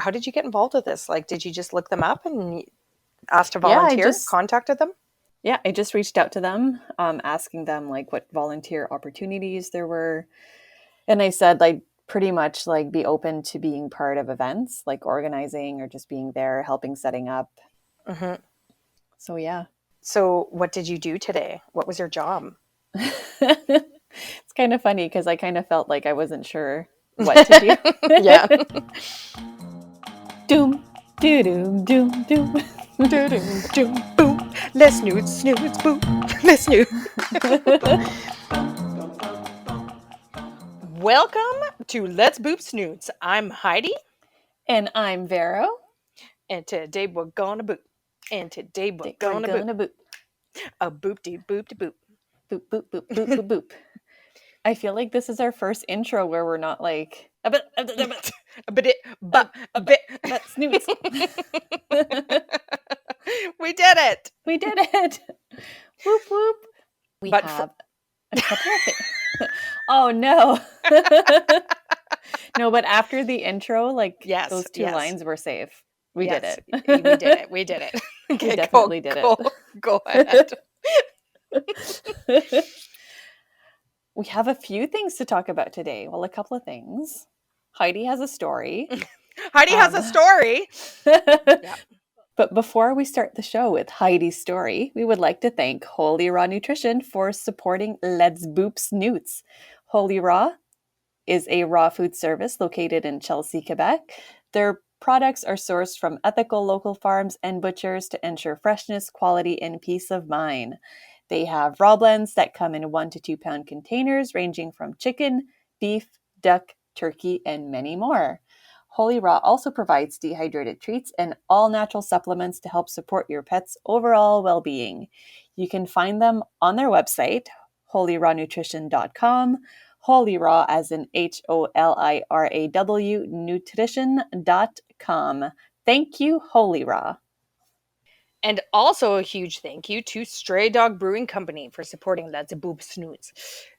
how did you get involved with this? Like, did you just look them up and asked to Yeah, volunteer, contacted them? Yeah, I just reached out to them, asking them like what volunteer opportunities there were. And I said like pretty much like be open to being part of events, like organizing or just being there, helping setting up. Mm-hmm. So yeah. So what did you do today? What was your job? It's kind of funny because I kind of felt like I wasn't sure what to do. Yeah. Doom, doo doom, doom, doom. Doom, doom, boom. Let's snoots, snoots, boom. Let's snoots. Welcome to Let's Boop Snoots. I'm Heidi. And I'm Vero. And today we're gonna boop. And today we're gonna boop. boop. A boop-de boop-de boop. Boop, boop, boop, boop, boop, boop. I feel like this is our first intro where we're not like a bit, snoots. We did it. We did it. Whoop whoop. We But have a couple of it. Oh no. No, but after the intro, like those two lines were safe. We did it. We did it. We did it. Okay, we definitely did it. Go ahead. We have a few things to talk about today. Well, a couple of things. Heidi has a story. Heidi has a story. Yeah. But before we start the show with Heidi's story, we would like to thank Holy Raw Nutrition for supporting Let's Boop Snoots. Holy Raw is a raw food service located in Chelsea, Quebec. Their products are sourced from ethical local farms and butchers to ensure freshness, quality, and peace of mind. They have raw blends that come in 1 to 2 pound containers ranging from chicken, beef, duck, turkey, and many more. Holy Raw also provides dehydrated treats and all natural supplements to help support your pet's overall well-being. You can find them on their website, holyrawnutrition.com, Holy Raw as in HOLIRAW nutrition.com. Thank you, Holy Raw. And also a huge thank you to Stray Dog Brewing Company for supporting Let's Boop Snoots.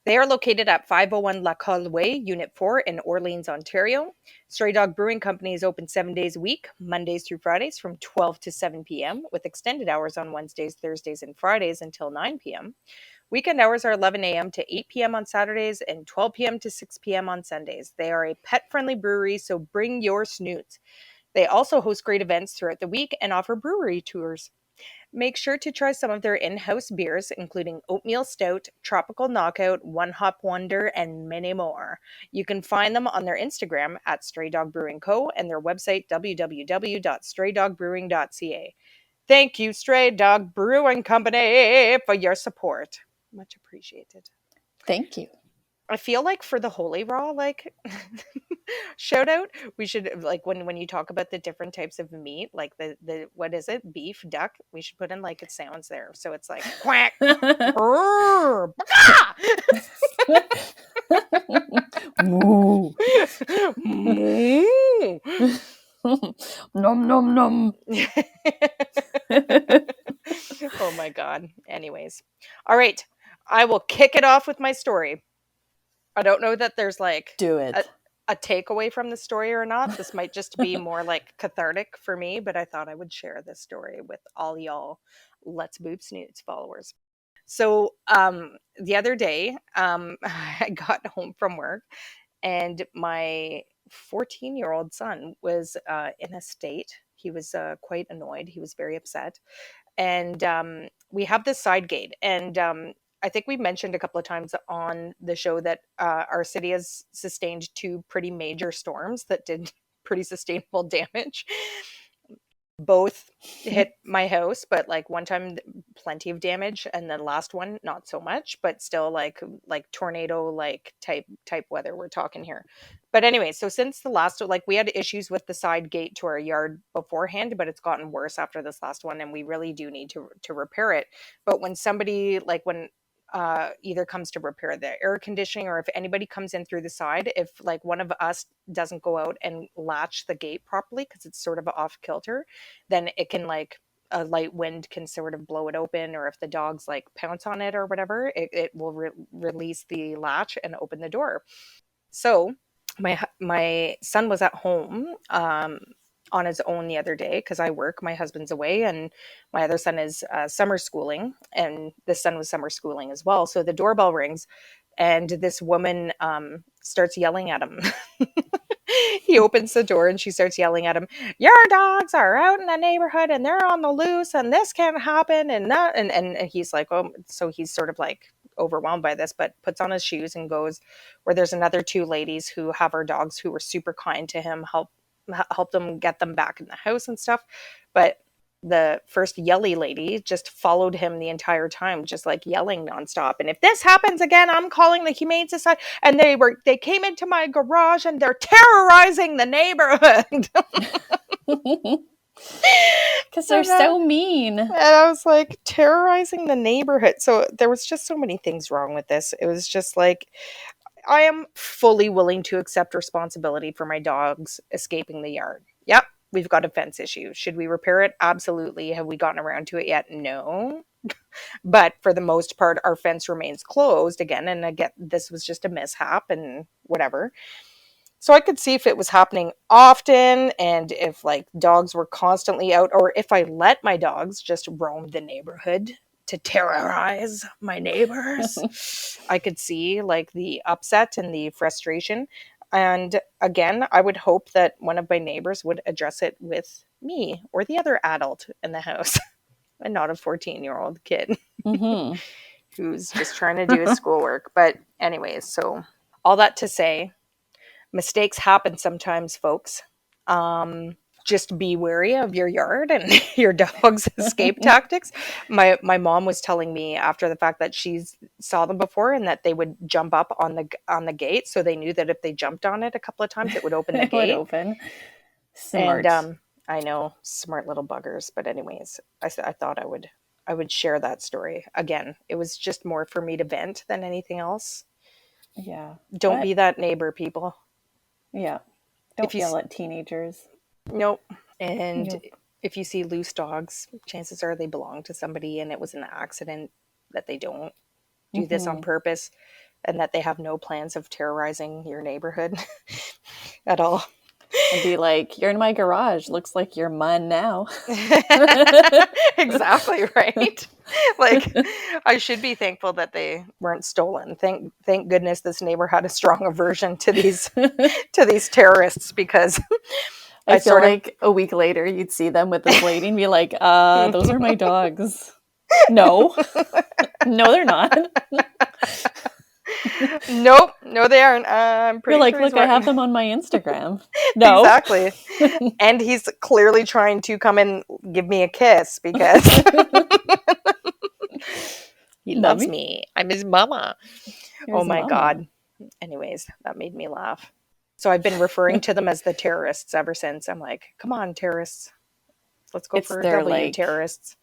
They are located at 501 La Colle Way, Unit 4 in Orleans, Ontario. Stray Dog Brewing Company is open 7 days a week, Mondays through Fridays from 12 to 7 p.m., with extended hours on Wednesdays, Thursdays, and Fridays until 9 p.m. Weekend hours are 11 a.m. to 8 p.m. on Saturdays and 12 p.m. to 6 p.m. on Sundays. They are a pet-friendly brewery, so bring your snoots. They also host great events throughout the week and offer brewery tours. Make sure to try some of their in-house beers, including Oatmeal Stout, Tropical Knockout, One Hop Wonder, and many more. You can find them on their Instagram at Stray Dog Brewing Co. and their website www.straydogbrewing.ca. Thank you, Stray Dog Brewing Company, for your support. Much appreciated. Thank you. I feel like for the Holy Raw, like shout out, we should like when you talk about the different types of meat, like the what is it, beef, duck, we should put in like it sounds there, so it's like quack, brrr, moo, moo, nom nom nom. Oh my god. Anyways, all right, I will kick it off with my story. I don't know that there's like do it. A takeaway from the story or not. This might just be more like cathartic for me, but I thought I would share this story with all y'all Let's Boop Snoots followers. So the other day, I got home from work and my 14-year-old son was in a state. He was quite annoyed. He was very upset. And we have this side gate, and I think we mentioned a couple of times on the show that our city has sustained 2 pretty major storms that did pretty sustainable damage. Both hit my house, but like one time plenty of damage, and then last one not so much, but still like tornado like type weather we're talking here. But anyway, so since the last, like we had issues with the side gate to our yard beforehand, but it's gotten worse after this last one, and we really do need to repair it. But when somebody like when either comes to repair the air conditioning, or if anybody comes in through the side, if like one of us doesn't go out and latch the gate properly because it's sort of off kilter, then it can like a light wind can sort of blow it open, or if the dogs like pounce on it or whatever, it will release the latch and open the door. So my son was at home on his own the other day because I work, my husband's away, and my other son is summer schooling, and this son was summer schooling as well. So the doorbell rings, and this woman starts yelling at him. He opens the door and she starts yelling at him, "Your dogs are out in the neighborhood and they're on the loose and this can't happen," and that, and he's like, oh, so he's sort of like overwhelmed by this, but puts on his shoes and goes where there's another two ladies who have our dogs who were super kind to him, help them get them back in the house and stuff. But the first yelly lady just followed him the entire time, just like yelling nonstop. And if this happens again, I'm calling the Humane Society. And they came into my garage and they're terrorizing the neighborhood. Because they're so mean. And I was like, terrorizing the neighborhood. So there was just so many things wrong with this. It was just like, I am fully willing to accept responsibility for my dogs escaping the yard. Yep, we've got a fence issue. Should we repair it? Absolutely. Have we gotten around to it yet? No. But for the most part, our fence remains closed again. And again, this was just a mishap and whatever. So I could see if it was happening often and if like dogs were constantly out, or if I let my dogs just roam the neighborhood to terrorize my neighbors. I could see like the upset and the frustration. And again, I would hope that one of my neighbors would address it with me or the other adult in the house and not a 14-year-old kid who's just trying to do his schoolwork. But anyways, so all that to say, mistakes happen sometimes, folks. Just be wary of your yard and your dog's escape tactics. My mom was telling me after the fact that she's saw them before and that they would jump up on the gate, so they knew that if they jumped on it a couple of times, it would open the It gate. would open. Smart. And I know, smart little buggers. But anyways, I thought I would share that story. Again, it was just more for me to vent than anything else. Yeah. Don't be that neighbor, people. Yeah. Don't yell at teenagers. Nope. And if you see loose dogs, chances are they belong to somebody and it was an accident, that they don't do this on purpose, and that they have no plans of terrorizing your neighborhood at all. And be like, "You're in my garage. Looks like you're mine now." Exactly right. Like, I should be thankful that they weren't stolen. Thank goodness this neighbor had a strong aversion to these terrorists, because I feel like a week later you'd see them with this lady and be like, "Those are my dogs." No, no, they're not. Nope, no, they aren't. I'm pretty You're like, sure "Look, I have them on my Instagram." No, exactly. And he's clearly trying to come and give me a kiss because he loves me. I'm his mama. Oh my God. Anyways, that made me laugh. So I've been referring to them as the terrorists ever since. I'm like, come on, terrorists. Let's go for W, terrorists.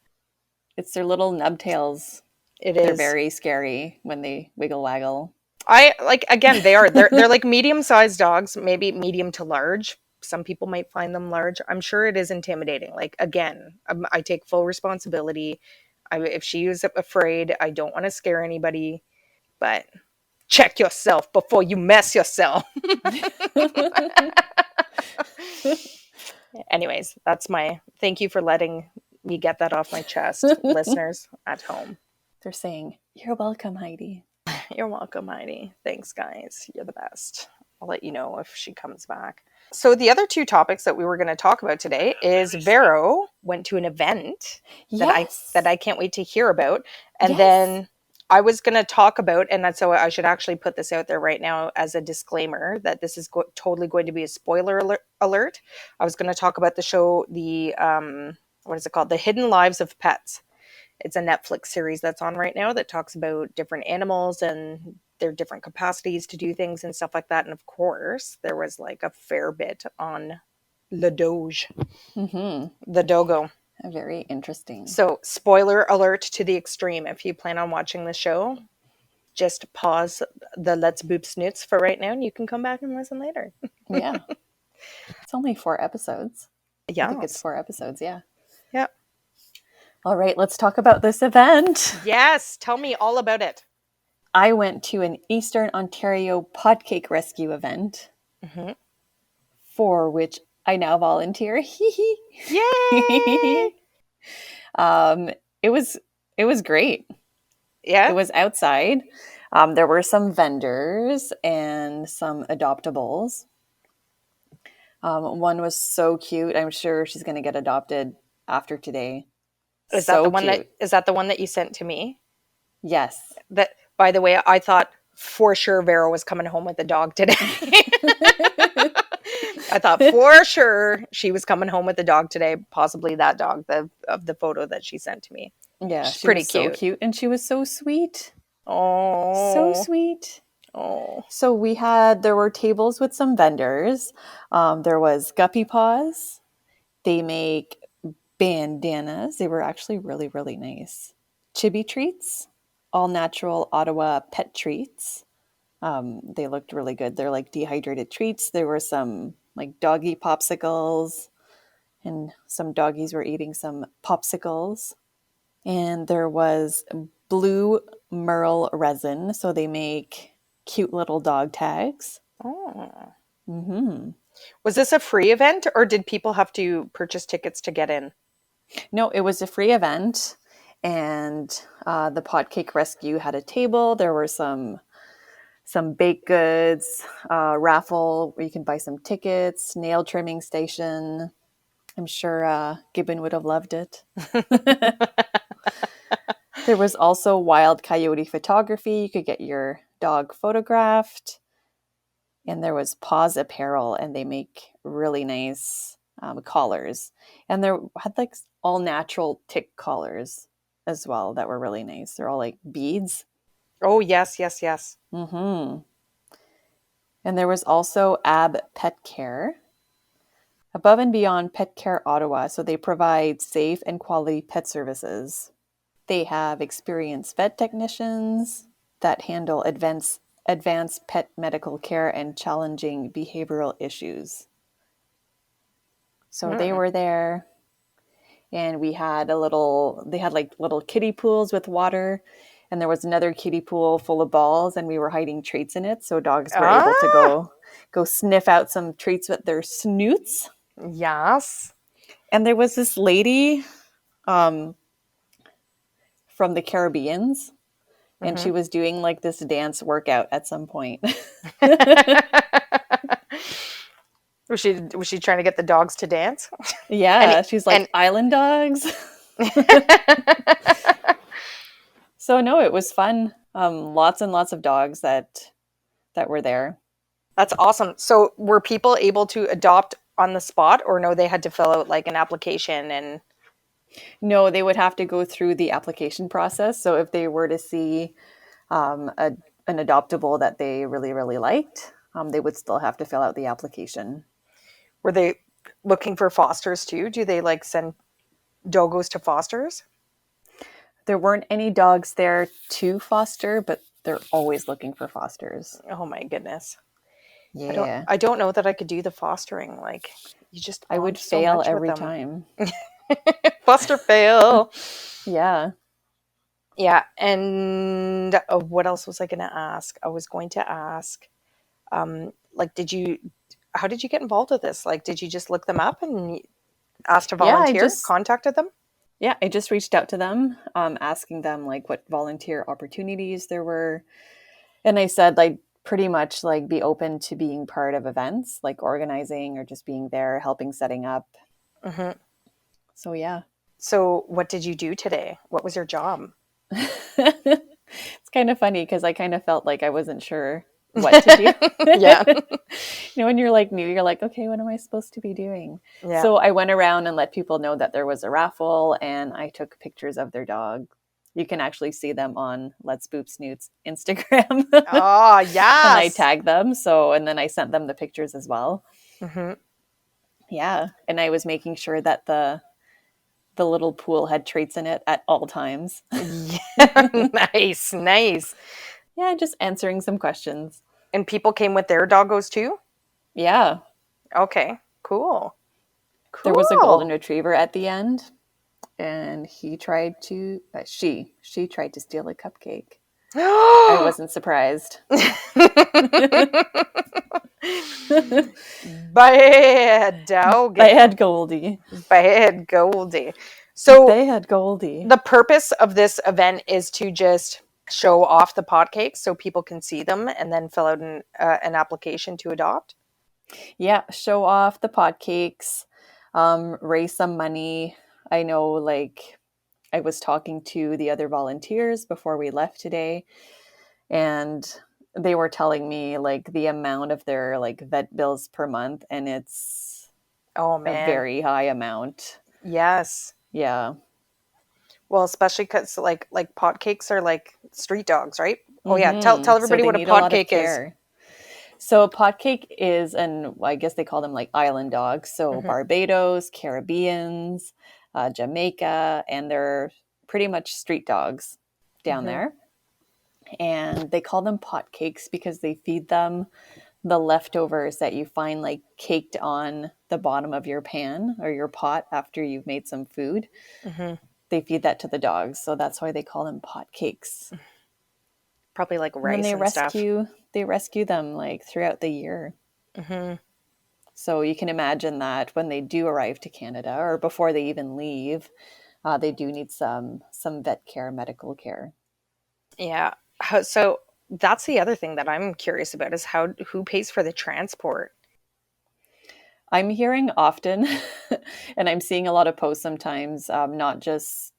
It's their little nubtails. They're very scary when they wiggle waggle. Again, they're like medium-sized dogs, maybe medium to large. Some people might find them large. I'm sure it is intimidating. Like, again, I take full responsibility. If she is afraid, I don't want to scare anybody, but check yourself before you mess yourself. Anyways, that's my thank you for letting me get that off my chest, listeners at home. They're saying, "You're welcome, Heidi." You're welcome, Heidi. Thanks, guys. You're the best. I'll let you know if she comes back. So the other two topics that we were going to talk about today is Vero went to an event that I can't wait to hear about. And then I was going to talk about, and so I should actually put this out there right now as a disclaimer, that this is totally going to be a spoiler alert. I was going to talk about the show, what is it called? The Hidden Lives of Pets. It's a Netflix series that's on right now that talks about different animals and their different capacities to do things and stuff like that. And of course, there was like a fair bit on Le Doge, the dogo. Very interesting. So, spoiler alert to the extreme. If you plan on watching the show, just pause the Let's Boop Snoots for right now and you can come back and listen later. Yeah. It's only 4 episodes. Yeah. I think it's 4 episodes, yeah. Yeah. All right, let's talk about this event. Yes, tell me all about it. I went to an Eastern Ontario POTCAKE rescue event, for which I now volunteer. Yay! um, it was it was great. It Yeah. was outside. There were some vendors and some adoptables. One was so cute. I'm sure she's going to get adopted after today. So cute. Is that the one that you sent to me? Yes. That, by the way, I thought for sure Vera was coming home with the dog today. I thought for sure she was coming home with the dog today, possibly that dog, the photo that she sent to me. Yeah, She's she pretty was so cute. cute and she was so sweet. So Oh, sweet. oh. So there were tables with some vendors. There was Guppy Paws. They make bandanas. They were actually really, really nice. Chibi treats, all natural Ottawa pet treats. They looked really good. They're like dehydrated treats. There were some like doggy popsicles, and some doggies were eating some popsicles. And there was blue merle resin. So they make cute little dog tags. Oh. Hmm. Was this a free event or did people have to purchase tickets to get in? No, it was a free event. And the POTCAKE Rescue had a table. There were some baked goods, raffle where you can buy some tickets, nail trimming station. I'm sure Gibbon would have loved it. There was also wild coyote photography. You could get your dog photographed. And there was Paws Apparel, and they make really nice collars. And there had like all natural tick collars as well that were really nice. They're all like beads. Oh, yes, yes, yes. Mm-hmm. And there was also AB Pet Care, above and beyond Pet Care Ottawa. So they provide safe and quality pet services. They have experienced vet technicians that handle advanced pet medical care and challenging behavioral issues. So they Mm. were there, and they had like little kiddie pools with water, and there was another kiddie pool full of balls, and we were hiding treats in it. So dogs were able to Ah, go sniff out some treats with their snoots. yes. And there was this lady um, from the Caribbeans, and Hmm. she was doing like this dance workout at some point. Was she trying to get the dogs to dance? And Yeah, she's like and island dogs. So no, it was fun. Lots and lots of dogs that were there. that's awesome. So were people able to adopt on the spot or no, they had to fill out like an application and No, they would have to go through the application process. So if they were to see um, a, an adoptable that they really, really liked, they would still have to fill out the application. were they looking for fosters too? Do they like send dogos to fosters? There weren't any dogs there to foster, but they're always looking for fosters. Oh my goodness. Yeah, I don't know that I could do the fostering. Like you just I would bond so fail much with every them. time. Foster fail. Yeah. Yeah, and what else was I going to ask? I was going to ask, like, how did you get involved with this? Like, did you just look them up and asked to Yeah, volunteer, contacted them? I just reached out to them, asking them like what volunteer opportunities there were. And I said like pretty much like be open to being part of events, like organizing or just being there, helping setting up. Hmm. So yeah. So, what did you do today? What was your job? It's kind of funny because I kind of felt like I wasn't sure what to do. Yeah, When you're like new, you're like, okay, what am I supposed to be doing? yeah. So I went around and let people know that there was a raffle, and I took pictures of their dog. You can actually see them on Let's Boop Snoots Instagram. Oh, And I yes. tagged them. So, and then I sent them the pictures as well. Hmm. Yeah. And I was making sure that the little pool had treats in it at all times. Yeah, nice, nice. Yeah, just answering some questions. And people came with their doggos too? Yeah. Okay, cool. There was a golden Cool. retriever at the end, and he tried to she tried to steal a cupcake. I wasn't surprised. Bad Bad doggy. Goldie. Bad Goldie. So Bad Goldie. the purpose of this event is to just show off the pot cakes so people can see them and then fill out an application to adopt. Yeah, show off the pot cakes, raise some money. I know, like, I was talking to the other volunteers before we left today, and they were telling me like the amount of their like vet bills per month, and it's Oh a man. very high amount. Yes. Yeah. Well, especially because like pot cakes are like street dogs, right? Oh yeah. Tell So everybody they what a need a pot lot of cake is. care. So a potcake is, and I guess they call them like island dogs. So Hmm. Barbados, Caribbeans, Jamaica, and they're pretty much street dogs down Hmm. there. And they call them potcakes because they feed them the leftovers that you find like caked on the bottom of your pan or your pot after you've made some food. Hmm. They feed that to the dogs. So that's why they call them potcakes. Probably like And then rice and stuff. they rescue them like throughout the year. Hmm. So you can imagine that when they do arrive to Canada or before they even leave, they do need some vet care, medical care. Yeah. So that's the other thing that I'm curious about is who pays for the transport? I'm hearing often, and I'm seeing a lot of posts sometimes, not just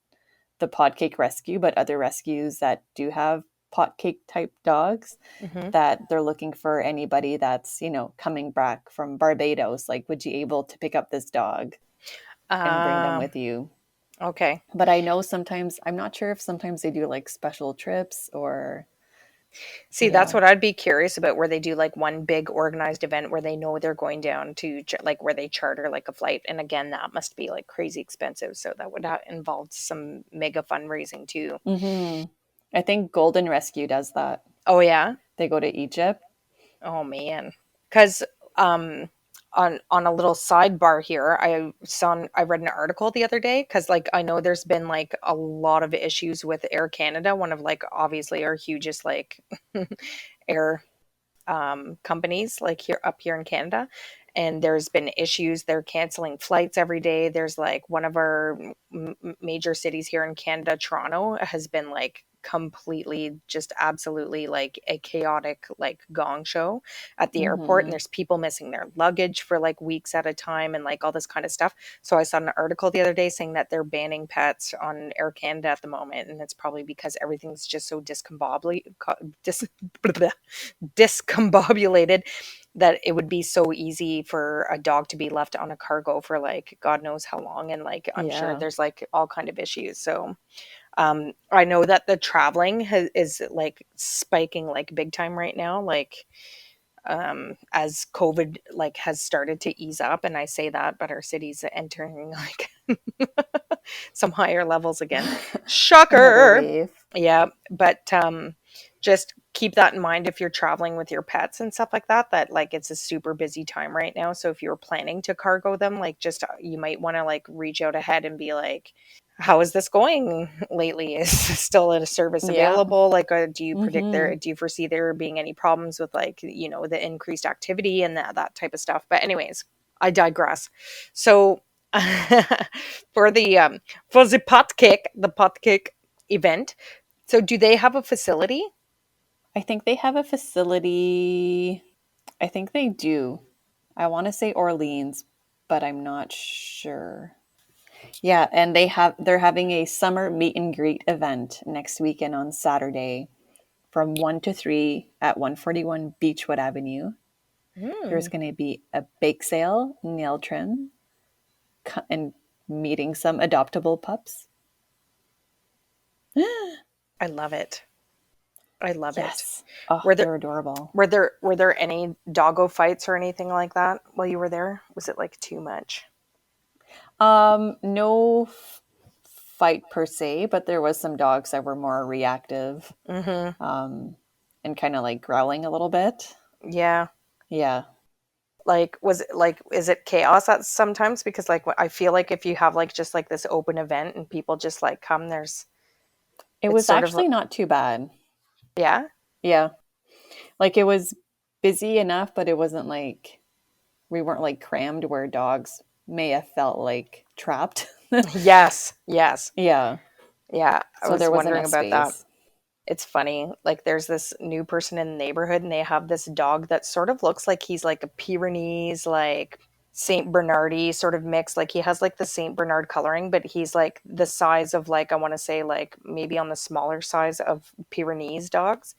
the Podcake Rescue, but other rescues that do have Podcake type dogs, Hmm. that they're looking for anybody that's, coming back from Barbados. Like, would you able to pick up this dog and bring them Um. with you? Okay. But I know sometimes, I'm not sure if sometimes they do like special trips or, See, that's yeah. what I'd be curious about, where they do like one big organized event where they know they're going down to like where they charter like a flight. And again, that must be like crazy expensive. So that would involve some mega fundraising too. I think Golden Rescue does that. Oh, yeah. They go to Egypt. Oh, man. Because um, on a little sidebar here, I read an article the other day because like I know there's been like a lot of issues with Air Canada, one of like obviously our hugest like air companies like here in Canada. And there's been issues. They're canceling flights every day. There's like one of our major cities here in Canada, Toronto, has been like completely just absolutely like a chaotic like gong show at the airport, and Hmm. there's people missing their luggage for like weeks at a time and like all this kind of stuff. So I saw an article the other day saying that they're banning pets on Air Canada at the moment, and it's probably because everything's just so discombobulated that it would be so easy for a dog to be left on a cargo for like God knows how long, and like I'm sure Yeah. there's like all kind of issues. So I know that the traveling is like spiking like big time right now, like as COVID like has started to ease up. And I say that, but our city's entering like some higher levels again. Another Shocker. wave. Yeah, but just keep that in mind if you're traveling with your pets and stuff like that, that like it's a super busy time right now. So if you're planning to cargo them, like just you might want to like reach out ahead and be like, how is this going lately? Is still a service Yeah. available? Like, Hmm. do you foresee there being any problems with like, the increased activity and that type of stuff? But anyways, I digress. So for the pot cake event, so do they have a facility? I think they have a facility. I think they do. I want to say Orleans, but I'm not sure. Yeah, and they're having a summer meet and greet event next weekend on Saturday from 1 to 3 at 141 Beechwood Avenue. There's Hmm. going to be a bake sale, nail trim, and meeting some adoptable pups. I love it. I love it. Yes. Oh, Were there they're adorable. were there any doggo fights or anything like that while you were there? Was it like too much? No fight per se, but there was some dogs that were more reactive, Mm-hmm. um, and kind of like growling a little bit. Yeah. Yeah, Like, was it like, is it chaos at sometimes? Because like I feel like if you have like just like this open event and people just like come, it it's was sort of actually not too bad. Yeah. Yeah. Like it was busy enough, but it wasn't like we weren't like crammed where dogs may have felt like trapped. Yes. Yes. Yeah. Yeah. I So was there was wondering enough about that. space. It's funny. Like there's this new person in the neighborhood and they have this dog that sort of looks like he's like a Pyrenees, like Saint Bernardy sort of mix. Like he has like the Saint Bernard coloring, but he's like the size of like I want to say like maybe on the smaller size of Pyrenees dogs.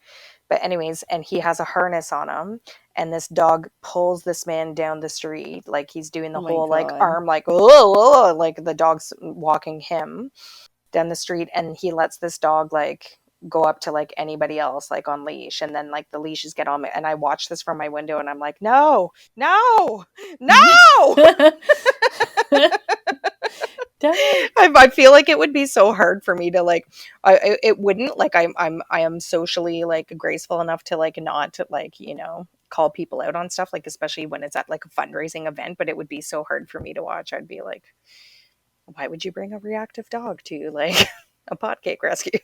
But anyways, and he has a harness on him, and this dog pulls this man down the street, like he's doing the Oh my whole like God. arm, like oh, like the dog's walking him down the street, and he lets this dog like go up to like anybody else like on leash, and then like the leashes get on me, and I watch this from my window, and I'm like, no, no, no. Dang. I feel like it would be so hard for me to like it wouldn't like I am socially like graceful enough to like not to like call people out on stuff like especially when it's at like a fundraising event, but it would be so hard for me to watch. I'd be like, why would you bring a reactive dog to like a pot cake rescue?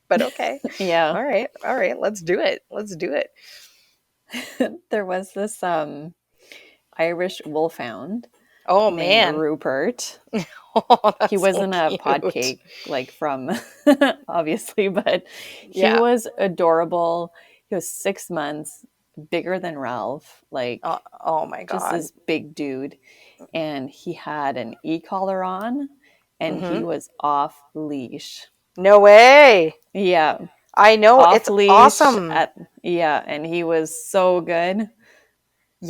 But okay, Yeah. all right, let's do it, let's do it. There was this Irish wolfhound Oh named man. Rupert. Oh, He that's so wasn't a cute. POTCAKE like from obviously, but he Yeah. was adorable. He was 6 months, bigger than Ralph, like Oh my just god. this big dude. And he had an e-collar on and he Hmm. was off leash. No way. Yeah, I know, off it's leash awesome. at yeah, and he was so good.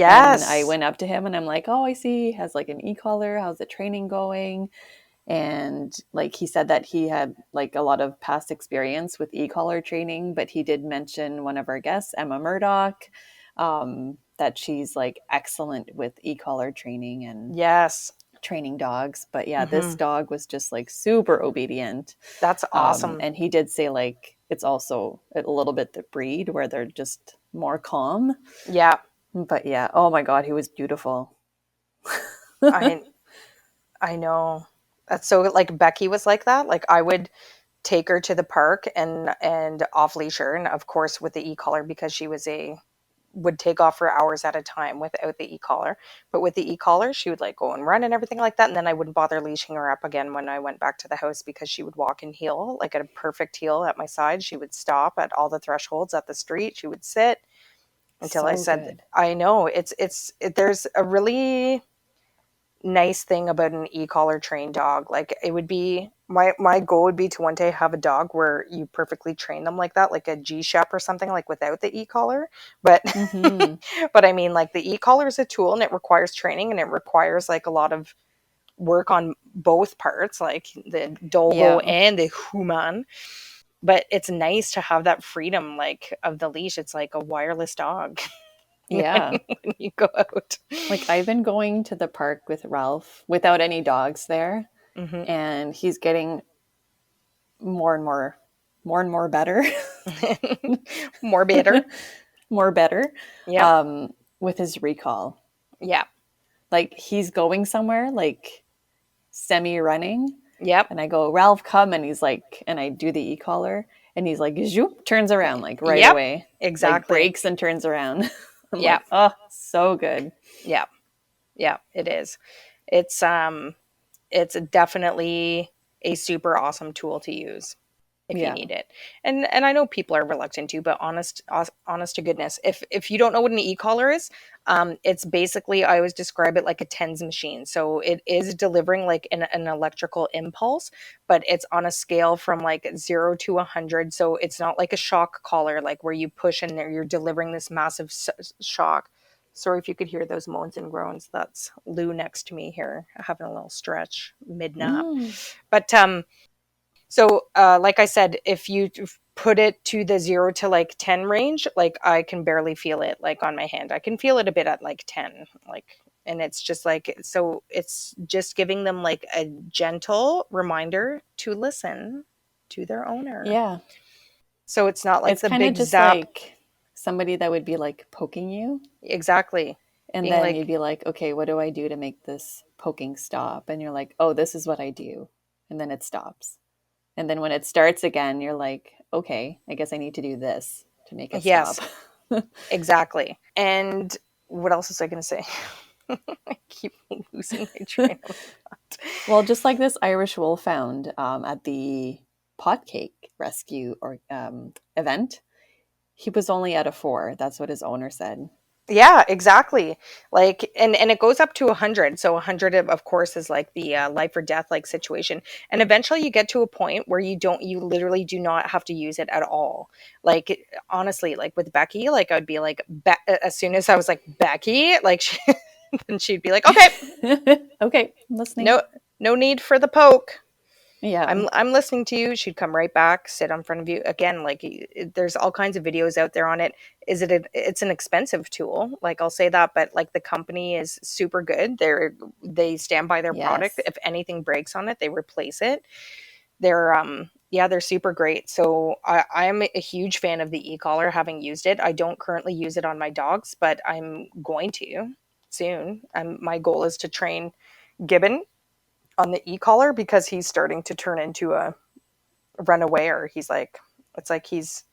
And I Yes. went up to him and I'm like, "Oh, I see he has like an e-collar. How's the training going?" And like he said that he had like a lot of past experience with e-collar training, but he did mention one of our guests, Emma Murdoch, that she's like excellent with e-collar training and Yes. training dogs. But yeah, this Hmm. dog was just like super obedient. That's awesome. And he did say like it's also a little bit the breed where they're just more calm. Yeah. But yeah, oh my God, he was beautiful. I I know. That's so like Becky was like that. Like I would take her to the park and off leash her, and of course with the e-collar because she was a would take off for hours at a time without the e-collar. But with the e-collar, she would like go and run and everything like that. And then I wouldn't bother leashing her up again when I went back to the house because she would walk in heel, like at a perfect heel at my side. She would stop at all the thresholds at the street. She would sit until I So said, good. I know there's a really nice thing about an e-collar trained dog. Like it would be my goal would be to one day have a dog where you perfectly train them like that, like a G-Shep or something like without the e-collar. But Hmm. but I mean like the e-collar is a tool and it requires training and it requires like a lot of work on both parts, like the dogo Yeah. and the human. But it's nice to have that freedom like of the leash. It's like a wireless dog Yeah. when you go out. Like I've been going to the park with Ralph without any dogs there, Hmm. and he's getting more and more, more and more better, More bitter. more better Yep. um, with his recall. Yeah. Like he's going somewhere, like semi running, Yep. and I go, Ralph, come, and he's like, and I do the e-collar, and he's like, zoop, turns around like right Yep. away, like Exactly. breaks and turns around. I'm Yep. like, oh, so good. Yep. Yeah, it is. It's it's definitely a super awesome tool to use if you Yeah, need it. And I know people are reluctant to, but honest to goodness, if you don't know what an e-collar is, it's basically I always describe it like a tens machine. So it is delivering like an electrical impulse, but it's on a scale from like 0 to 100. So it's not like a shock collar like where you push and you're delivering this massive shock. Sorry if you could hear those moans and groans. That's Lou next to me here having a little stretch mid nap. mm, But so, like I said, if you put it to the 0 to like 10 range, like I can barely feel it like on my hand. I can feel it a bit at like 10, like, and it's just like, so it's just giving them like a gentle reminder to listen to their owner. yeah. So it's not like It's the kind of big just zap. like somebody that would be like poking you. Exactly. And Being then you'd like, be like, okay, what do I do to make this poking stop? And you're like, oh, this is what I do. And then it stops. And then when it starts again, you're like, okay, I guess I need to do this to make it stop. Yes, exactly. And what else was I going to say? I keep losing my train of thought. Well, just like this Irish wolfhound at the POTCAKE rescue or event, he was only at a 4. That's what his owner said. Yeah, exactly. Like, and it goes up to 100. So 100 of course is like the life or death like situation. And eventually you get to a point where you literally do not have to use it at all. Like honestly, like with Becky, like I'd be like as soon as I was like Becky, like and she'd be like, "Okay, Okay, I'm listening. no no need for the poke. Yeah. I'm listening to you." She'd come right back, sit in front of you again. Like there's all kinds of videos out there on it. It's an expensive tool, like I'll say that, but like the company is super good. They stand by their product. Yes. If anything breaks on it, they replace it. They're yeah, they're super great. So I am a huge fan of the e-collar, having used it. I don't currently use it on my dogs, but I'm going to soon. My goal is to train Gibbon on the e-collar because he's starting to turn into a runaway, or he's like, it's like he's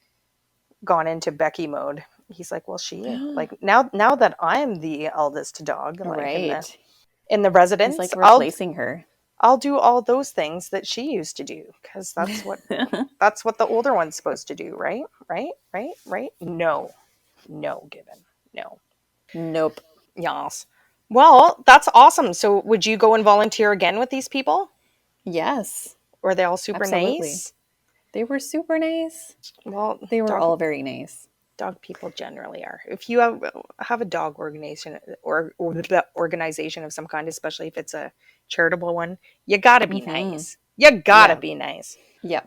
gone into Becky mode. He's like, well, she like now that I'm the eldest dog, like Right. in the He's residence, like replacing her. I'll do all those things that she used to do because that's what the older one's supposed to do, right? Right? No, no, Gibbon, no, Nope. yes. Well, that's awesome. So, would you go and volunteer again with these people? Yes, Were they all super absolutely. nice? They were super nice. Well, They were dog all very nice. dog people generally are. If you have a dog or the organization of some kind, especially if it's a charitable one, you gotta be Mm-hmm. nice. You gotta Yeah. be nice. Yeah.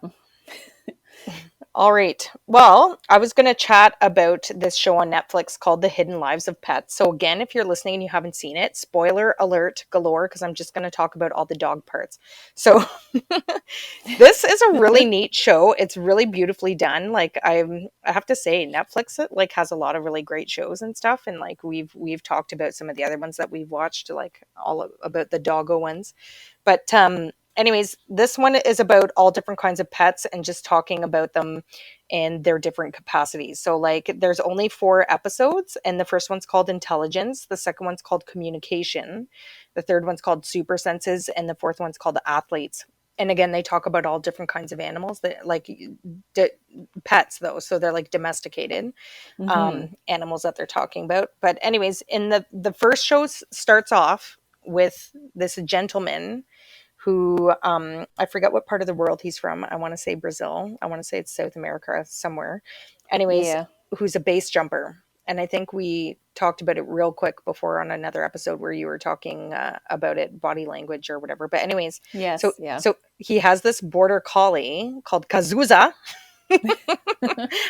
All right. Well, I was going to chat about this show on Netflix called The Hidden Lives of Pets. So, again, if you're listening and you haven't seen it, spoiler alert galore, because I'm just going to talk about all the dog parts. So, this is a really neat show. It's really beautifully done. Like I have to say, Netflix like has a lot of really great shows and stuff. And like we've talked about some of the other ones that we've watched, like about the doggo ones. But anyways, this one is about all different kinds of pets and just talking about them and their different capacities. So like there's only 4 episodes, and the first one's called Intelligence, the second one's called Communication, the third one's called Super Senses, and the fourth one's called Athletes. And again, they talk about all different kinds of animals that like pets though, so they're like domesticated Mm-hmm. animals that they're talking about. But anyways, in the first show starts off with this gentleman who I forget what part of the world he's from. I want to say Brazil. I want to say it's South America somewhere. Anyways, Yeah. who's a base jumper. And I think we talked about it real quick before on another episode where you were talking about it, body language or whatever. But anyways, so Yes. Yeah. so he has this border collie called Kazuza.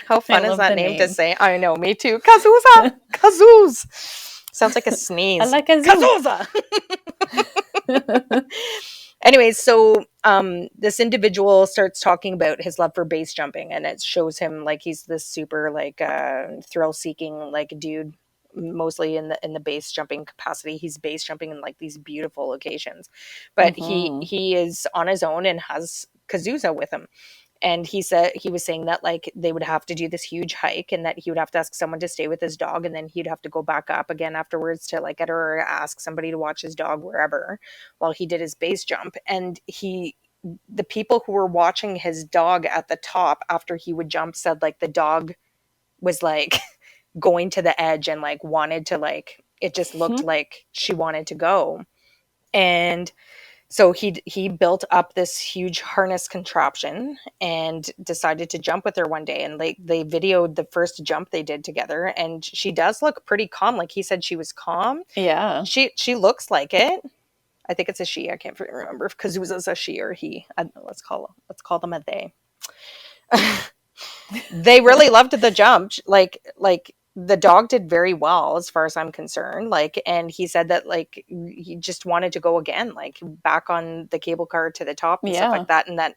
How I fun is love that the name to name. say? I know, me too. Kazuza, Kazooz. Sounds like a I sneeze. like a zoo. Kazuza. Anyways, so this individual starts talking about his love for base jumping, and it shows him like he's this super like thrill seeking like dude, mostly in the base jumping capacity. He's base jumping in like these beautiful locations, but Mm-hmm. he is on his own and has Kazuza with him. And he was saying that like they would have to do this huge hike, and that he would have to ask someone to stay with his dog, and then he'd have to go back up again afterwards to like get or ask somebody to watch his dog wherever while he did his base jump. And the people who were watching his dog at the top after he would jump said like the dog was like going to the edge and like wanted to like it just looked like she wanted to go. And so he built up this huge harness contraption and decided to jump with her one day. And they videoed the first jump they did together, and she does look pretty calm. Like he said, she was calm. Yeah. She looks like it. I think it's a she. I can't remember if Kazuza's a she or he. I don't know, let's call them a they. They really loved the jump. Like the dog did very well as far as I'm concerned. Like, and he said that like he just wanted to go again, like back on the cable car to the top and stuff Yeah. like that. And that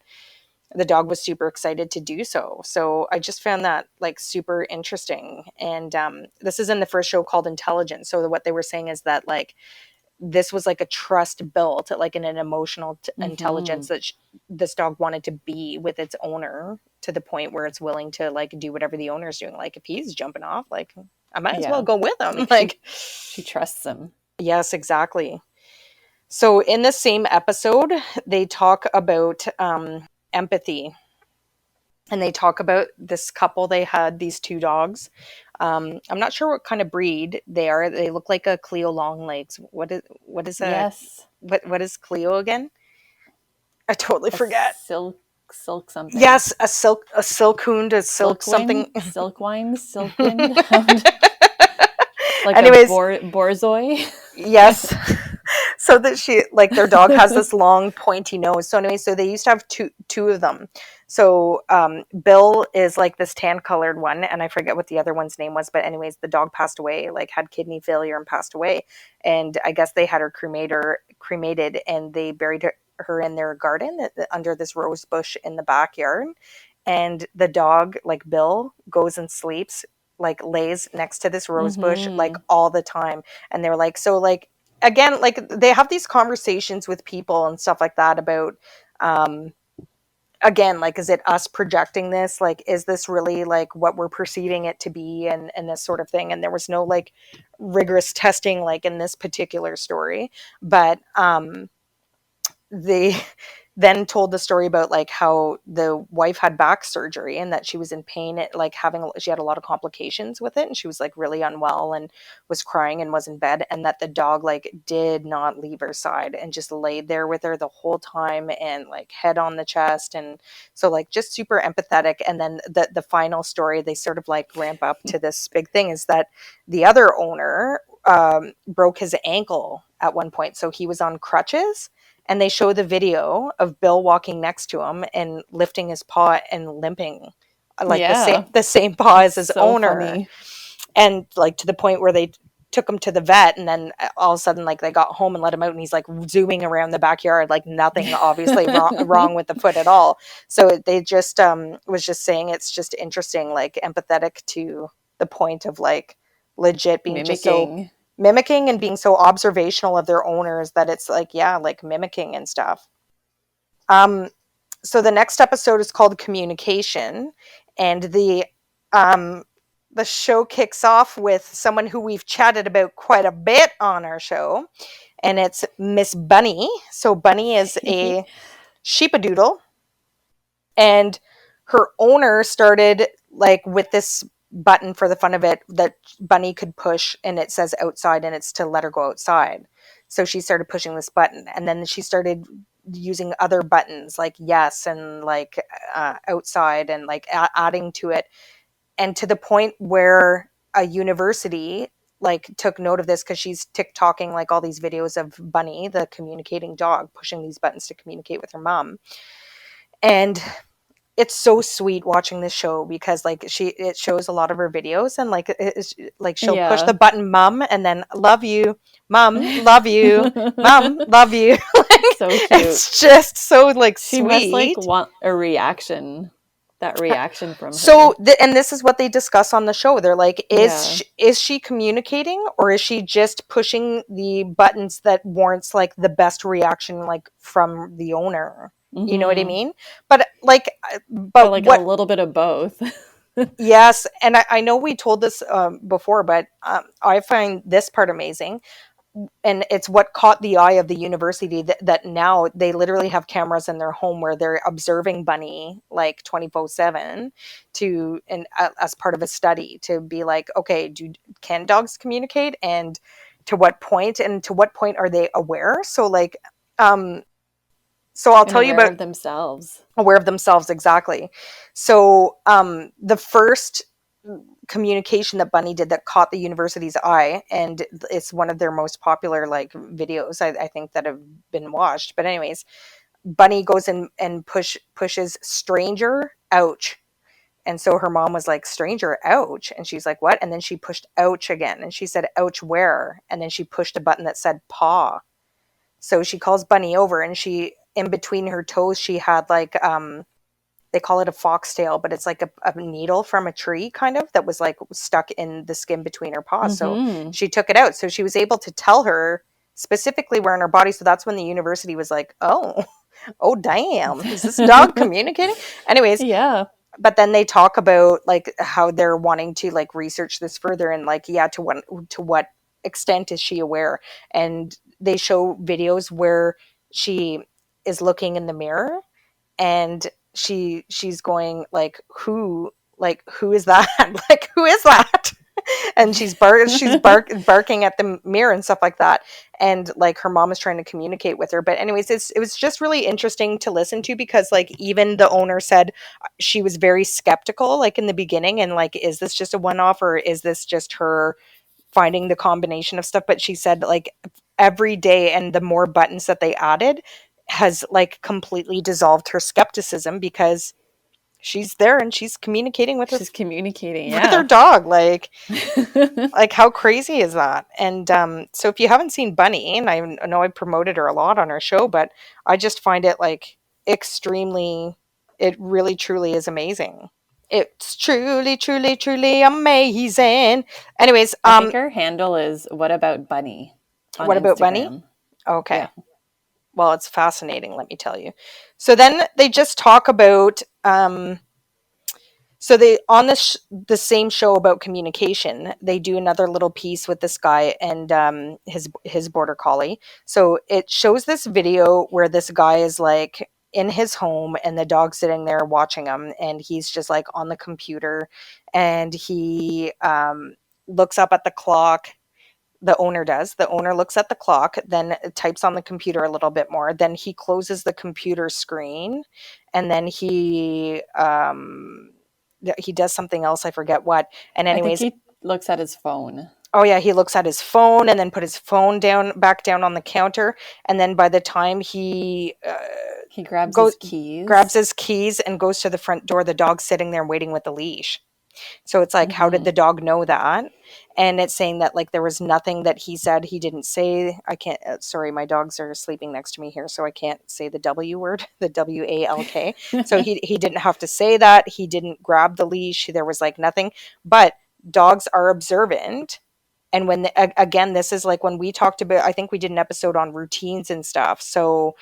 the dog was super excited to do so. So I just found that like super interesting. And this is in the first show called Intelligence. So what they were saying is that like this was like a trust built, like in an emotional intelligence that this dog wanted to be with its owner, to the point where it's willing to like do whatever the owner's doing. Like if he's jumping off, like I might as well go with him. Like she trusts him. Yes, exactly. So in the same episode, they talk about empathy, and they talk about this couple. They had these two dogs. I'm not sure what kind of breed they are. They look like a Cleo Longlegs. What is a Yes. what is Cleo again? I totally forget. Silk something. Yes, a silkhound, a silk something. Silkwind, silkwind. Like Anyways, a borzoi. Yes. So that their dog has this long pointy nose. So anyway, so they used to have two of them. So Bill is like this tan colored one, and I forget what the other one's name was, but anyways, the dog passed away, like had kidney failure and passed away. And I guess they had her cremated, and they buried her in their garden under this rose bush in the backyard. And the dog, like Bill, goes and sleeps, like lays next to this rose bush like all the time. And they're like, so like again, like they have these conversations with people and stuff like that about again, like, is it us projecting this? Like, is this really like what we're perceiving it to be, and this sort of thing? And there was no like rigorous testing like in this particular story, but they then told the story about like how the wife had back surgery and that she was in pain, like she had a lot of complications with it, and she was like really unwell and was crying and was in bed, and that the dog like did not leave her side and just laid there with her the whole time, and like head on the chest. And so like just super empathetic. And then the final story, they sort of like ramp up to this big thing, is that the other owner broke his ankle at one point, so he was on crutches. And they show the video of Bill walking next to him and lifting his paw and limping, like the same paw as his owner. Funny. And like to the point where they took him to the vet, and then all of a sudden like they got home and let him out, and he's like zooming around the backyard, like nothing obviously wrong with the foot at all. So they just was just saying it's just interesting, like empathetic to the point of like legit being just so mimicking and being so observational of their owners that it's like, yeah, like mimicking and stuff. So the next episode is called Communication, and the show kicks off with someone who we've chatted about quite a bit on our show, and it's Miss Bunny. So Bunny is a sheepadoodle, and her owner started like with this button for the fun of it that Bunny could push, and it says outside, and it's to let her go outside. So she started pushing this button, and then she started using other buttons like yes and like outside, and like adding to it, and to the point where a university like took note of this, because she's TikToking like all these videos of Bunny, the communicating dog, pushing these buttons to communicate with her mom. And it's so sweet watching this show, because like it shows a lot of her videos, and like it's like she'll push the button mom, and then love you mom, love you mom, love you. Like, so cute. It's just so like she sweet. Must like want a reaction, that reaction from her. So and this is what they discuss on the show. They're like, is she communicating, or is she just pushing the buttons that warrants like the best reaction like from the owner? You know what I mean? But like a little bit of both. Yes. And I know we told this before, but I find this part amazing. And it's what caught the eye of the university, that now they literally have cameras in their home where they're observing Bunny like 24/7 as part of a study, to be like, okay, can dogs communicate, and to what point are they aware? So like so I'll tell you about aware of themselves, exactly. So the first communication that Bunny did that caught the university's eye, and it's one of their most popular like videos I think that have been watched. But anyways, Bunny goes and pushes stranger, ouch. And so her mom was like, stranger, ouch. And she's like, what? And then she pushed ouch again, and she said, ouch where? And then she pushed a button that said paw. So she calls Bunny over, and in between her toes, she had like, they call it a foxtail, but it's like a needle from a tree kind of that was like stuck in the skin between her paws. So she took it out. So she was able to tell her specifically where in her body. So that's when the university was like, oh damn, is this dog communicating? Anyways, Yeah. but then they talk about like how they're wanting to like research this further, and like, yeah, to what extent is she aware? And they show videos where she is looking in the mirror, and she's going like who is that? Like, who is that? And barking at the mirror and stuff like that, and like her mom is trying to communicate with her. But anyways, it was just really interesting to listen to, because like even the owner said she was very skeptical like in the beginning, and like, is this just a one-off, or is this just her finding the combination of stuff? But she said like every day, and the more buttons that they added has like completely dissolved her skepticism, because she's there and she's communicating with her She's communicating, with her yeah. dog. Like how crazy is that? And so if you haven't seen Bunny, and I know I promoted her a lot on our show, but I just find it like extremely, it really truly is amazing. It's truly, truly, truly amazing. Anyways, I think her handle is What About Bunny on what about Bunny? Instagram. Okay. Yeah. Well, it's fascinating, let me tell you. So then they just talk about so they on the same show about communication, they do another little piece with this guy and his border collie. So it shows this video where this guy is like in his home, and the dog's sitting there watching him, and he's just like on the computer, and he looks up at the clock. The owner does. The owner looks at the clock, then types on the computer a little bit more. Then he closes the computer screen, and then he does something else. I forget what. And I think anyways, he looks at his phone. oh yeah, he looks at his phone and then put his phone back down on the counter. And then by the time he He grabs goes his grabs keys. his keys and goes to the front door, the dog's sitting there waiting with the leash. So it's like, how did Hmm. the dog know that? And it's saying that like there was nothing that he said he didn't say. I can't, sorry, my dogs are sleeping next to me here, so I can't say the W word, the WALK. So he didn't have to say that. He didn't grab the leash. There was like nothing. But dogs are observant. And again, this is like when we talked about, I think we did an episode on routines and stuff. So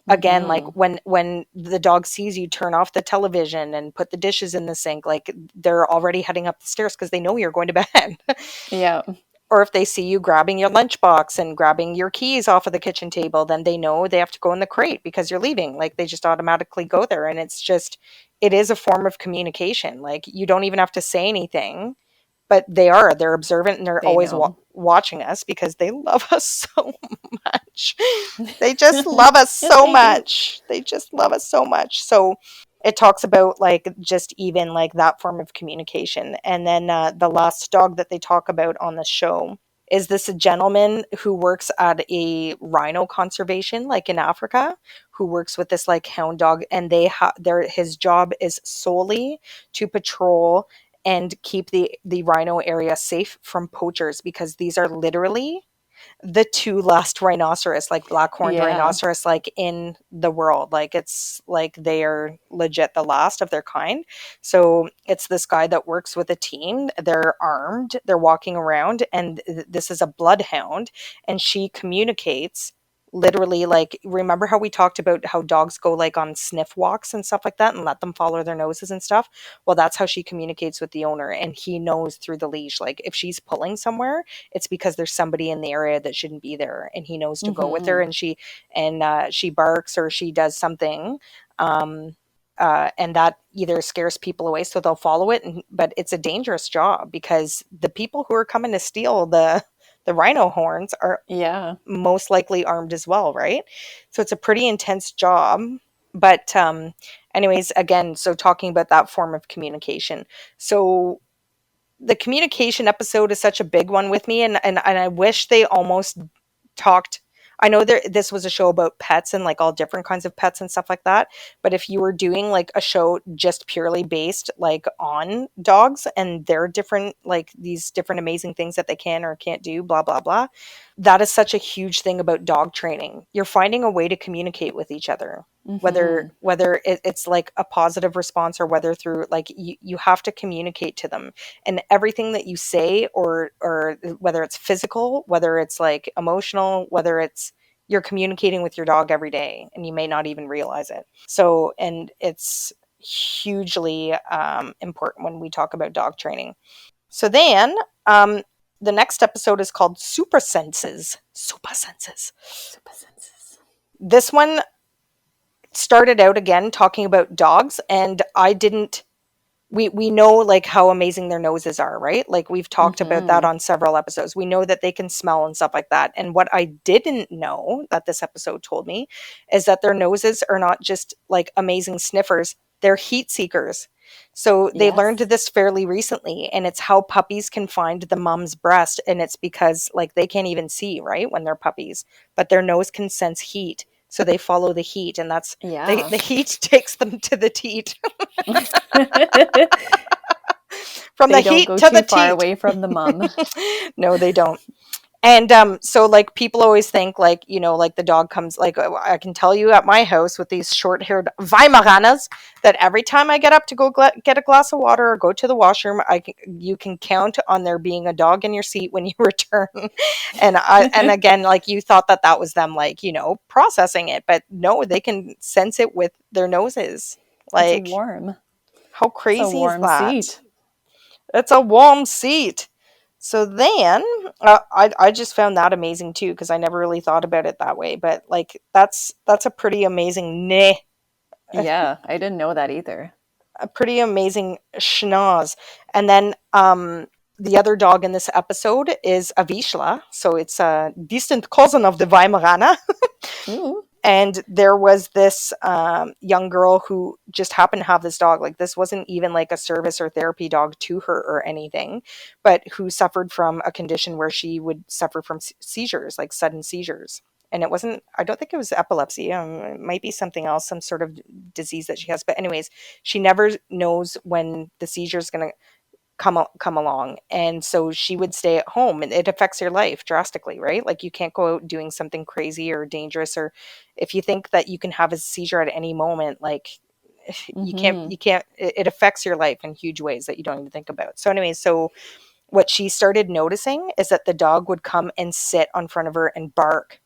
again, like Hmm. when the dog sees you turn off the television and put the dishes in the sink, like they're already heading up the stairs because they know you're going to bed. Yeah. Or if they see you grabbing your lunchbox and grabbing your keys off of the kitchen table, then they know they have to go in the crate because you're leaving. Like they just automatically go there. And it's just, it is a form of communication. Like you don't even have to say anything, but they're observant, and they're They always know. watching us because they love us so much. They just love us Yes, so they do. much. They just love us so much. So it talks about like just even like that form of communication. And then the last dog that they talk about on the show is this a gentleman who works at a rhino conservation like in Africa, who works with this like hound dog, and his job is solely to patrol and keep the rhino area safe from poachers, because these are literally the two last rhinoceros, like black horned Yeah. rhinoceros, like in the world. Like it's like they are legit the last of their kind. So it's this guy that works with a team. They're armed, they're walking around, and this is a bloodhound, and she communicates literally, like, remember how we talked about how dogs go like on sniff walks and stuff like that and let them follow their noses and stuff? Well, that's how she communicates with the owner, and he knows through the leash, like if she's pulling somewhere, it's because there's somebody in the area that shouldn't be there, and he knows to go with her. Hmm. And she barks or she does something, um and that either scares people away, so they'll follow it. But it's a dangerous job, because the people who are coming to steal the rhino horns are Yeah. most likely armed as well, right? So it's a pretty intense job. But anyways, again, so talking about that form of communication, so the communication episode is such a big one with me, and I wish they almost talked. I know this was a show about pets and like all different kinds of pets and stuff like that, but if you were doing like a show just purely based like on dogs and their different, like these different amazing things that they can or can't do, blah blah blah, that is such a huge thing about dog training. You're finding a way to communicate with each other, whether Mm-hmm. it's like a positive response or whether through like you have to communicate to them, and everything that you say, or whether it's physical, whether it's like emotional, whether it's, you're communicating with your dog every day and you may not even realize it. So, and it's hugely important when we talk about dog training. So then, the next episode is called Super Senses. Super Senses. Super senses. This one started out again talking about dogs, and I didn't. We know like how amazing their noses are, right? Like we've talked about that Mm-hmm. on several episodes. We know that they can smell and stuff like that. And what I didn't know that this episode told me is that their noses are not just like amazing sniffers, they're heat seekers. So they learned Yes. this fairly recently, and it's how puppies can find the mom's breast. And it's because like they can't even see, right, when they're puppies, but their nose can sense heat. So they follow the heat, and that's Yeah. the heat takes them to the teat. From the They don't heat go to the too far teat. away from the mum. No, they don't. And so like people always think like, like the dog comes, like I can tell you at my house with these short-haired Weimaranas that every time I get up to go get a glass of water or go to the washroom, you can count on there being a dog in your seat when you return. And again, like you thought that was them, like, processing it, but no, they can sense it with their noses. It's Like, warm. how It's a crazy is warm that? seat. It's a warm seat. So then, I just found that amazing too, because I never really thought about it that way. But like that's a pretty amazing Yeah, I didn't know that either. a pretty amazing schnoz. And then the other dog in this episode is a Vizsla, so it's a distant cousin of the Weimaraner. Ooh. And there was this young girl who just happened to have this dog. Like this wasn't even like a service or therapy dog to her or anything, but who suffered from a condition where she would suffer from seizures, like sudden seizures. And it wasn't, I don't think it was epilepsy. It might be something else, some sort of disease that she has. But anyways, she never knows when the seizure is going to come along, and so she would stay at home, and it affects your life drastically, right? Like you can't go out doing something crazy or dangerous, or if you think that you can have a seizure at any moment, like Mm-hmm. it affects your life in huge ways that you don't even think about. So anyways, so what she started noticing is that the dog would come and sit on front of her and bark,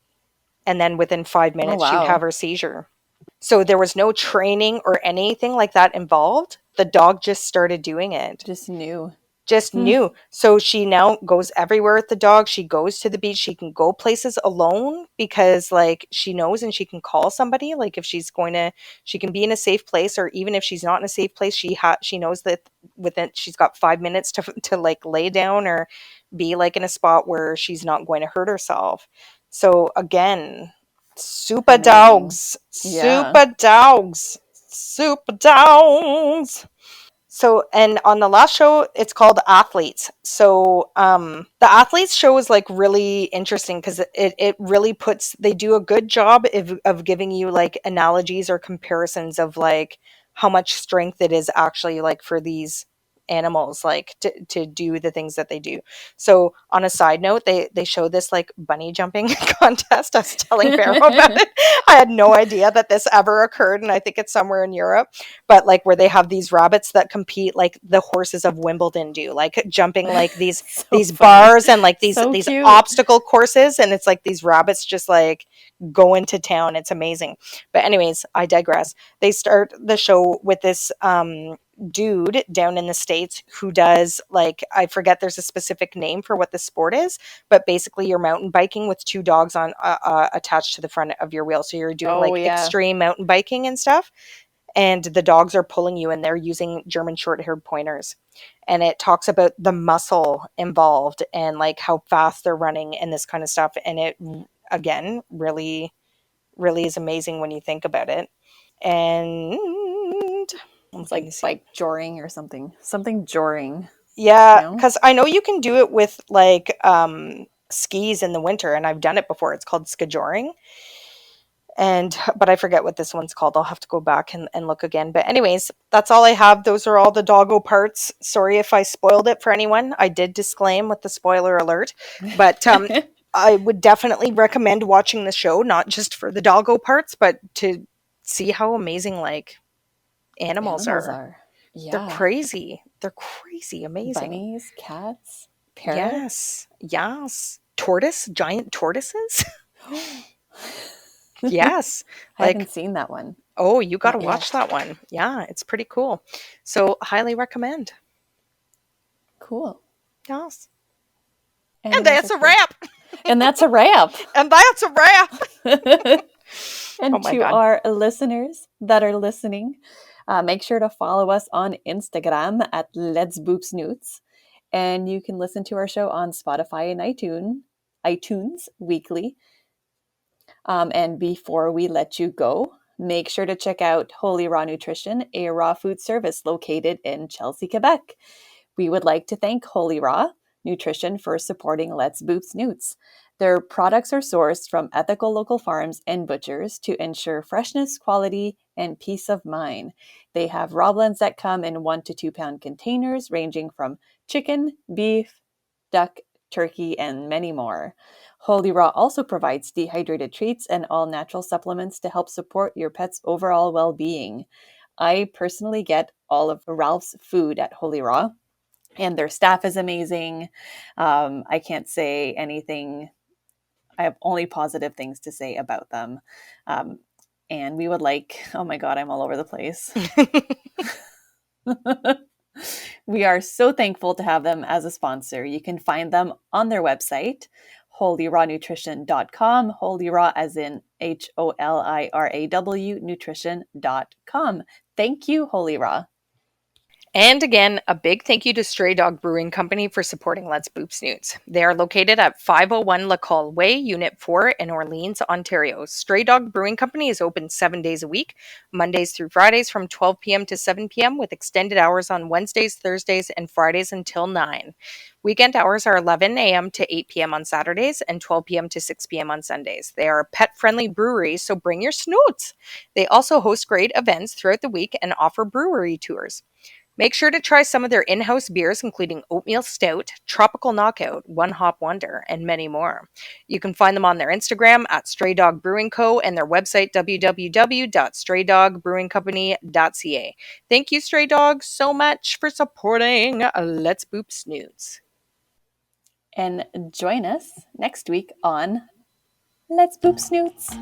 and then within five Oh, minutes she'd have wow. her seizure. So there was no training or anything like that involved. The dog just started doing it, Just knew. just Hmm. knew. So she now goes everywhere with the dog. She goes to the beach. She can go places alone because like she knows, and she can call somebody. Like if she's going to, she can be in a safe place, or even if she's not in a safe place, she knows that within, she's got 5 minutes to like lay down or be like in a spot where she's not going to hurt herself. So again, super Amazing. dogs, Yeah. super dogs, super dogs. So, and on the last show, it's called Athletes. So, the Athletes show is like really interesting because it really puts, they do a good job of giving you like analogies or comparisons of like how much strength it is actually like for these animals, like to do the things that they do. So on a side note, they show this like bunny jumping contest. I was telling Vero about it. I had no idea that this ever occurred, and I think it's somewhere in Europe, but like where they have these rabbits that compete like the horses of Wimbledon do, like jumping like these So these funny. bars and like So these cute. obstacle courses, and it's like these rabbits just like going to town. It's amazing. But anyways, I digress. They start the show with this dude down in the States who does, like, I forget, there's a specific name for what the sport is, but basically you're mountain biking with two dogs on attached to the front of your wheel. So you're doing Oh, like yeah. extreme mountain biking and stuff, and the dogs are pulling you, and they're using German short-haired pointers. And it talks about the muscle involved and like how fast they're running and this kind of stuff. And it, again, really, really is amazing when you think about it. And I'm It's trying to like see. bike joring or something. Something joring. Yeah, No? because I know you can do it with like skis in the winter, and I've done it before. It's called skijoring. And but I forget what this one's called. I'll have to go back and look again. But anyways, that's all I have. Those are all the doggo parts. Sorry if I spoiled it for anyone. I did disclaim with the spoiler alert. But I would definitely recommend watching the show, not just for the doggo parts, but to see how amazing like animals Animals are. are. They're Yeah. crazy. They're crazy amazing. Bunnies, cats, parrots. Yes. Yes. Giant tortoises? I Yes. haven't Like, seen that one. oh, you got to Not watch yet. that one. Yeah, it's pretty cool. So, highly recommend. Cool. Yes. And Animals are that's a cool. wrap. And that's a wrap. And that's a wrap. Oh And my to God. our listeners that are listening, make sure to follow us on Instagram at Let's Boop Snoots. And you can listen to our show on Spotify and iTunes weekly. And before we let you go, make sure to check out Holy Raw Nutrition, a raw food service located in Chelsea, Quebec. We would like to thank Holy Raw Nutrition for supporting Let's Boop Snoots. Their products are sourced from ethical local farms and butchers to ensure freshness, quality, and peace of mind. They have raw blends that come in 1 to 2 pound containers ranging from chicken, beef, duck, turkey, and many more. Holy Raw also provides dehydrated treats and all natural supplements to help support your pet's overall well being. I personally get all of Ralph's food at Holy Raw, and their staff is amazing. I can't say anything, I have only positive things to say about them. Um, and we would like, oh my God, I'm all over the place. We are so thankful to have them as a sponsor. You can find them on their website, holyrawnutrition.com, holy raw as in HOLIRAW nutrition.com. Thank you, Holy Raw. And again, a big thank you to Stray Dog Brewing Company for supporting Let's Boop Snoots. They are located at 501 LaColle Way, Unit 4 in Orleans, Ontario. Stray Dog Brewing Company is open 7 days a week, Mondays through Fridays from 12 p.m. to 7 p.m., with extended hours on Wednesdays, Thursdays, and Fridays until 9. Weekend hours are 11 a.m. to 8 p.m. on Saturdays and 12 p.m. to 6 p.m. on Sundays. They are a pet-friendly brewery, so bring your snoots. They also host great events throughout the week and offer brewery tours. Make sure to try some of their in-house beers, including Oatmeal Stout, Tropical Knockout, One Hop Wonder, and many more. You can find them on their Instagram at Stray Dog Brewing Co. and their website www.straydogbrewingcompany.ca. Thank you, Stray Dog, so much for supporting Let's Boop Snoots. And join us next week on Let's Boop Snoots.